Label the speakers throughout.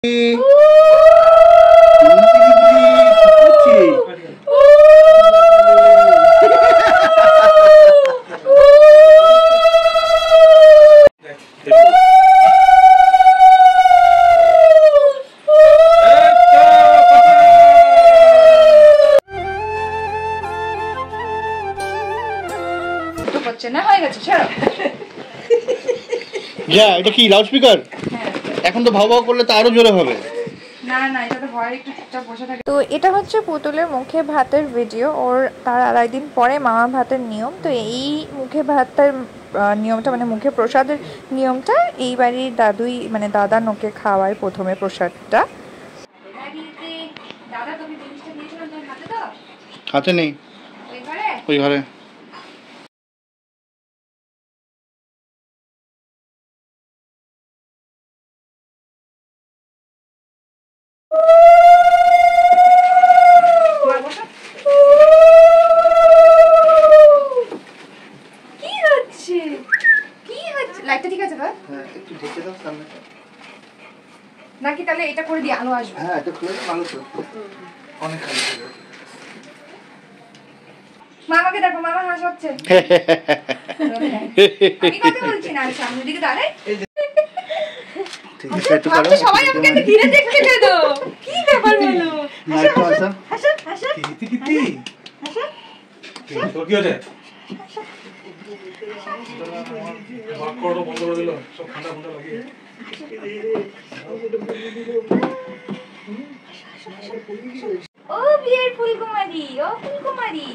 Speaker 1: এটা কি লাউডস্পিকার? এখন তো ভাও ভাও করলে তো আরো জোরে হবে।
Speaker 2: না না, এটা তো ভয় একটু চুপচাপ বসে থাকে। তো এটা হচ্ছে পুতুলের মুখে ভাতের ভিডিও। ওর তার আড়াই দিন পরে মামা ভাতের নিয়ম। তো এই মুখে ভাতের নিয়মটা মানে মুখে প্রসাদের নিয়মটা এই বাড়ির দাদুই মানে দাদা নোকে খাওয়ায় প্রথমে প্রসাদটা।
Speaker 1: হাতে নেই, ওই ঘরে।
Speaker 2: নাকি তাহলে এটা করে দিয়ে আলো আসবে?
Speaker 1: হ্যাঁ, এটা খুলে ভালো তো, অনেক ভালো।
Speaker 2: মামাকে দেখো, মামা হাসছে। আমি কথা বলছি না, সামনের দিকে দাঁড়াই। ঠিক আছে, একটু করো। সবাই আমাকে ধীরে দেখতে দেও। কি ব্যাপার বলো? হাসো হাসো হাসো হাসো। কি হাসো। তো কি হচ্ছে? বাক করো, বন্ধ করে দিল। সব ঠান্ডা ঠান্ডা লাগে। ও বিয়ের ফুলকুমারী, ও ফুলকুমারী,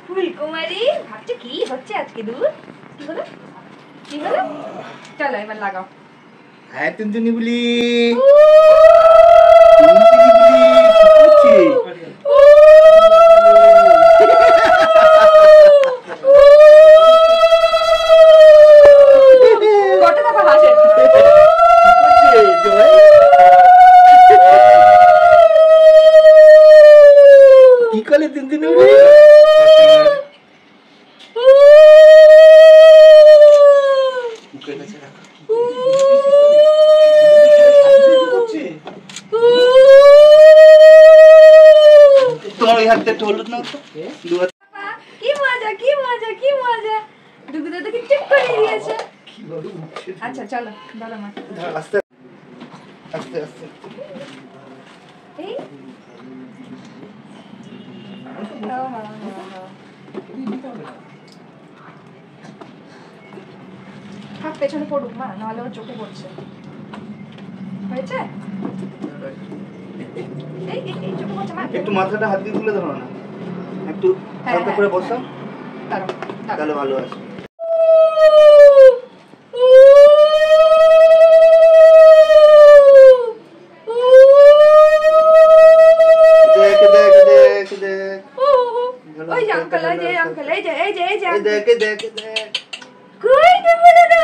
Speaker 2: ফুলকুমারী ভাবছে কি হচ্ছে আজকে? দূর কি হলো, কি হলো? চলো এবার লাগাও।
Speaker 1: হ্যাঁ, টুনটুনি বলি।
Speaker 2: আচ্ছা চলো বলো মা।
Speaker 1: আস্তে আস্তে আস্তে।
Speaker 2: এই হাত পেছনে পড়ুক মা, নাহলে ওর চোখে পড়ছে। হয়েছে? এই চোখে পড়ছে মা।
Speaker 1: একটু মাথাটা হাত দিয়ে তুলে ধরো না, একটু হালকা করে বসো, তাহলে ভালো আছে।
Speaker 2: ওই যে আঙ্কেল, এই যে আঙ্কেল, এই যে এই যে এই যে
Speaker 1: দেখ দেখ দেখ
Speaker 2: কই দেবো দাদা।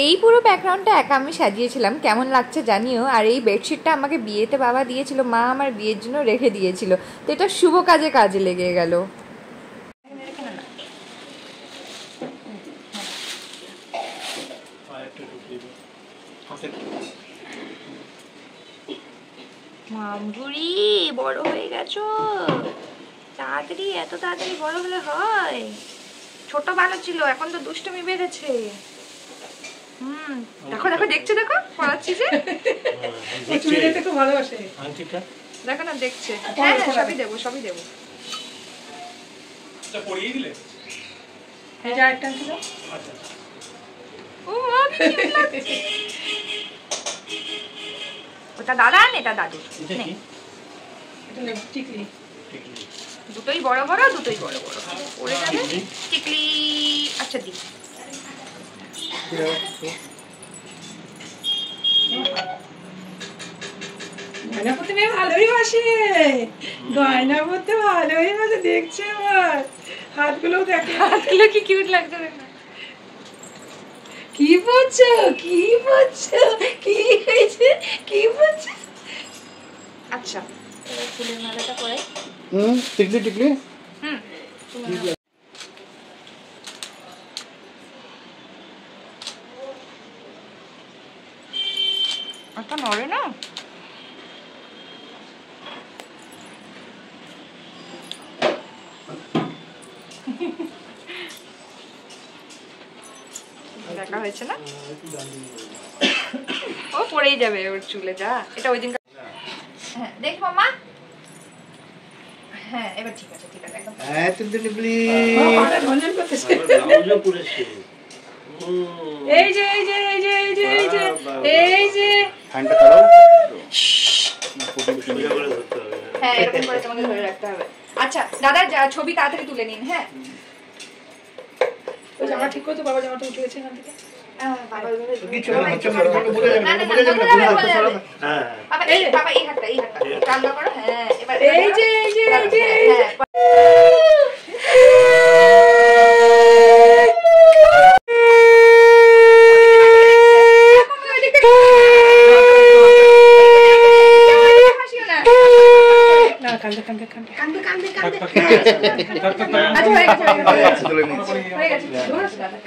Speaker 2: এই পুরো ব্যাকগ্রাউন্ডটা একা আমি সাজিয়েছিলাম, কেমন লাগছে জানিও। আর এই বেডশিটটা আমাকে বিয়েতে বাবা দিয়েছিল, মা আমার বিয়ের জন্য রেখে দিয়েছিল। তো এটা শুভ কাজে লেগে গেল। মামগুড়ি বড় হয়ে গেছো তাড়াতাড়ি, এত তাড়াতাড়ি বড় হলে হয়? ছোট ভালো ছিল, এখন তো দুষ্টুমি বেড়েছে। দেখো দেখো, দেখছে, দেখো পড়াচ্ছি যে খুব ভালোবাসে। দেখো না, দেখছে। হ্যাঁ সবই দেবো, সবই দেবো। পড়িয়ে দিলে ওটা দাদা, এটা দাদু। দুটোই বড় বড়, দুটোই বড় বড় পড়ে যাবে টিকলি। আচ্ছা দি
Speaker 3: গয়না পরতে ভালোই বাসে, গয়না পরতে ভালোই বাসে। দেখছে আমার হাতগুলো, দেখে
Speaker 2: হাতগুলো কি কিউট লাগছে।
Speaker 3: কি পরছো, কি পরছো, কি হয়েছে, কি পরছো?
Speaker 2: আচ্ছা ফুলের মালাটা পরে
Speaker 1: টিকলি টিকলি
Speaker 2: একটা নড়ে না। দেখা হয়েছে না, ও পড়েই যাবে ওর চুলে। যা এটা ওই দিন। হ্যাঁ দেখ মামা, হ্যাঁ এবার ঠিক আছে, ঠিক আছে একদম।
Speaker 1: হ্যাঁ তুমি দিবলি
Speaker 3: রঞ্জন করতেছে। এই যে এই যে এই যে এই যে এই যে এই যে
Speaker 1: হ্যান্ডটা করো।
Speaker 2: হ্যাঁ এরকম করে তোমাকে ধরে রাখতে হবে। আচ্ছা দাদা ছবি তাড়াতাড়ি তুলে নিন। হ্যাঁ
Speaker 3: ওই জামা ঠিক করতে, বাবা জামাটা উঠে গেছে এখান থেকে।
Speaker 1: কিছু না, হচ্ছে না, বুঝে যাবে না, বুঝে যাবে না। হ্যাঁ
Speaker 2: বাবা এই হাতটা রান্না করো। হ্যাঁ এবার
Speaker 3: এই যে এই যে এই যে
Speaker 2: হ্যাঁ
Speaker 3: না, কান্দে কান্দে কান্দে
Speaker 2: কান্দে কান্দে কান্দে।
Speaker 3: আচ্ছা হয়ে গেছে, হয়ে গেছে,
Speaker 1: তুলে নিচ্ছি।
Speaker 3: হয়ে গেছে।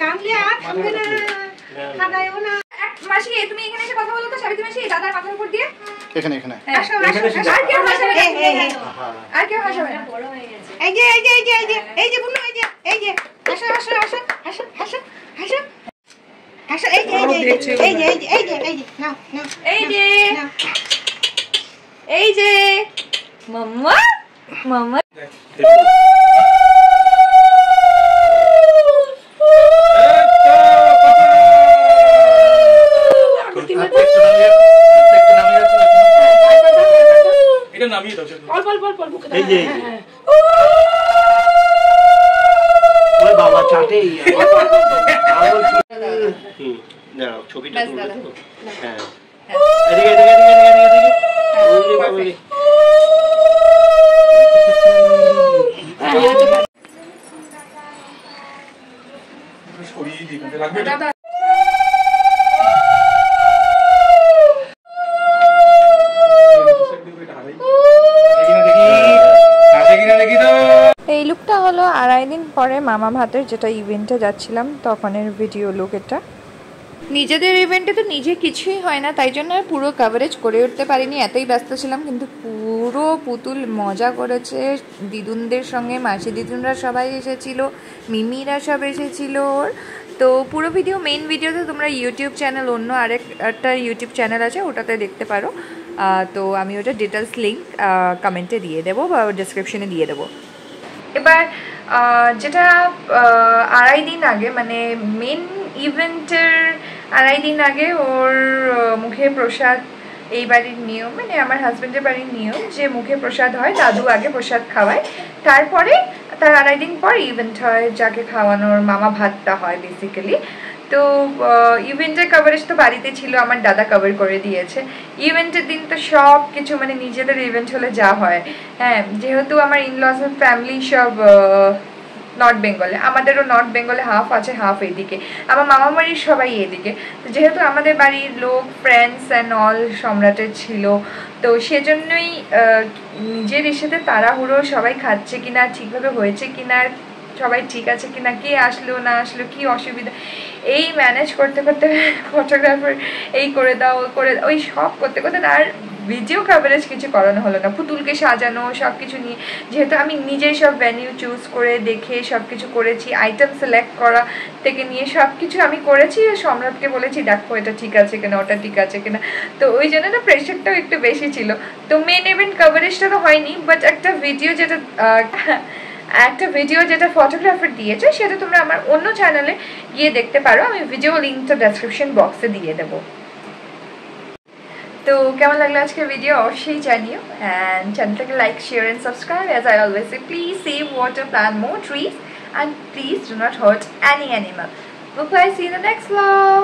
Speaker 3: কান্দলে আর থামবে না, কাঁদায়ও না।
Speaker 2: মাসি তুমি এখানে এসে কথা বলো তো, সাবিত্রী মাসি দাদার মাথার উপর দিয়ে।
Speaker 1: এখানে এখানে
Speaker 3: আসো আসো।
Speaker 2: আর কেউ হাসাবে না, আর কেউ হাসাবে না।
Speaker 3: এই যে এই যে এই যে এই যে এই যে বুনু, এই যে এই যে আসো আসো আসো আসো আসো আসো আসো। এই যে এই যে এই যে এই যে এই যে এই যে নাও নাও
Speaker 2: এই যে
Speaker 3: নাও।
Speaker 2: এই যে মাম্মা মাম্মা।
Speaker 4: এটা নামিয়ে দাও।
Speaker 3: অল্প অল্প অল্প মুখে দাও।
Speaker 1: এই যে
Speaker 3: হ্যাঁ,
Speaker 1: ওই বাবা চাটেই না ছবিটা
Speaker 2: ব্যাস
Speaker 1: তুলে
Speaker 2: দাদা।
Speaker 1: দাও। হ্যাঁ এদিকে এদিকে এদিকে এদিকে এদিকে ওই যে বাবা রে।
Speaker 4: সরিয়ে দিই, কাঁধে রাখবে না।
Speaker 3: দাদা
Speaker 2: এই লুকটা হলো 2.5 দিন পরে মামা ভাতের যেটা ইভেন্টে যাচ্ছিলাম তখনের ভিডিও লুক এটা। নিজেদের ইভেন্টে তো নিজে কিছুই হয় না, তাই জন্য আর পুরো কভারেজ করে উঠতে পারিনি, এতই ব্যস্ত ছিলাম। কিন্তু পুরো পুতুল মজা করেছে দিদুনদের সঙ্গে, মাসি দিদুনরা সবাই এসেছিল, মিমিরা সব এসেছিল ওর। তো পুরো ভিডিও, মেইন ভিডিওতে তোমরা ইউটিউব চ্যানেল, অন্য আরেকটা ইউটিউব চ্যানেল আছে ওটাতে দেখতে পারো। তো আমি ওটা ডিটেলস লিঙ্ক কমেন্টে দিয়ে দেবো বা ডিসক্রিপশনে দিয়ে দেবো। এবার যেটা 2.5 দিন আগে, মানে মেন ইভেন্টের 2.5 দিন আগে ওর মুখে প্রসাদ, এই বাড়ির নিয়ম, মানে আমার হাজব্যান্ডের বাড়ির নিয়ম যে মুখে প্রসাদ হয়, দাদু আগে প্রসাদ খাওয়ায়, তারপরে তার 2.5 দিন পর ইভেন্ট হয়, যাকে খাওয়ানোর মামা ভাতটা হয় বেসিক্যালি। তো ইভেন্টের কভারেজ তো বাড়িতে ছিল, আমার দাদা কভার করে দিয়েছে। ইভেন্টের দিন তো সব কিছু, মানে নিজেদের ইভেন্ট হলে যা হয়, হ্যাঁ যেহেতু আমার ইনলস ফ্যামিলি সব নর্থ বেঙ্গলে, আমাদেরও নর্থ বেঙ্গলে হাফ আছে, হাফ এদিকে, আমার মামা বাড়ির সবাই এদিকে। তো যেহেতু আমাদের বাড়ির লোক, ফ্রেন্ডস অ্যান্ড অল সম্রাটের ছিল, তো সেজন্যই নিজের এসেতে তাড়াহুড়ো, সবাই খাচ্ছে কিনা, ঠিকভাবে হয়েছে কিনা, সবাই ঠিক আছে কিনা, কে আসলো না আসলো, কি অসুবিধা, এই ম্যানেজ করতে করতে ফটোগ্রাফার এই করে দাও করে, ওই সব করতে করতে আর ভিডিও কভারেজ কিছু করানো হলো না। পুতুলকে সাজানো সব কিছু নিয়ে, যেহেতু আমি নিজেই সব ভেন্যু চুজ করে দেখে সব কিছু করেছি, আইটেম সিলেক্ট করা থেকে নিয়ে সব কিছু আমি করেছি, সম্রাটকে বলেছি দেখো এটা ঠিক আছে কিনা, ওটা ঠিক আছে কিনা। তো ওই জন্য না প্রেশারটাও একটু বেশি ছিল। তো মেন ইভেন্ট কভারেজটা তো হয়নি, বাট একটা ভিডিও যেটা ফটোগ্রাফার দিয়েছে সেটা তোমরা আমার অন্য চ্যানেলে গিয়ে দেখতে পারো, আমি ভিডিও লিঙ্কটা ডেসক্রিপশন বক্সে দিয়ে দেবো। তো কেমন লাগলো আজকের ভিডিও অবশ্যই জানিও, অ্যান্ড চ্যানেলটাকে like, share and subscribe. As I always say, please save water, plant more trees, and please do not hurt any animal. Bye bye, see you in the next vlog.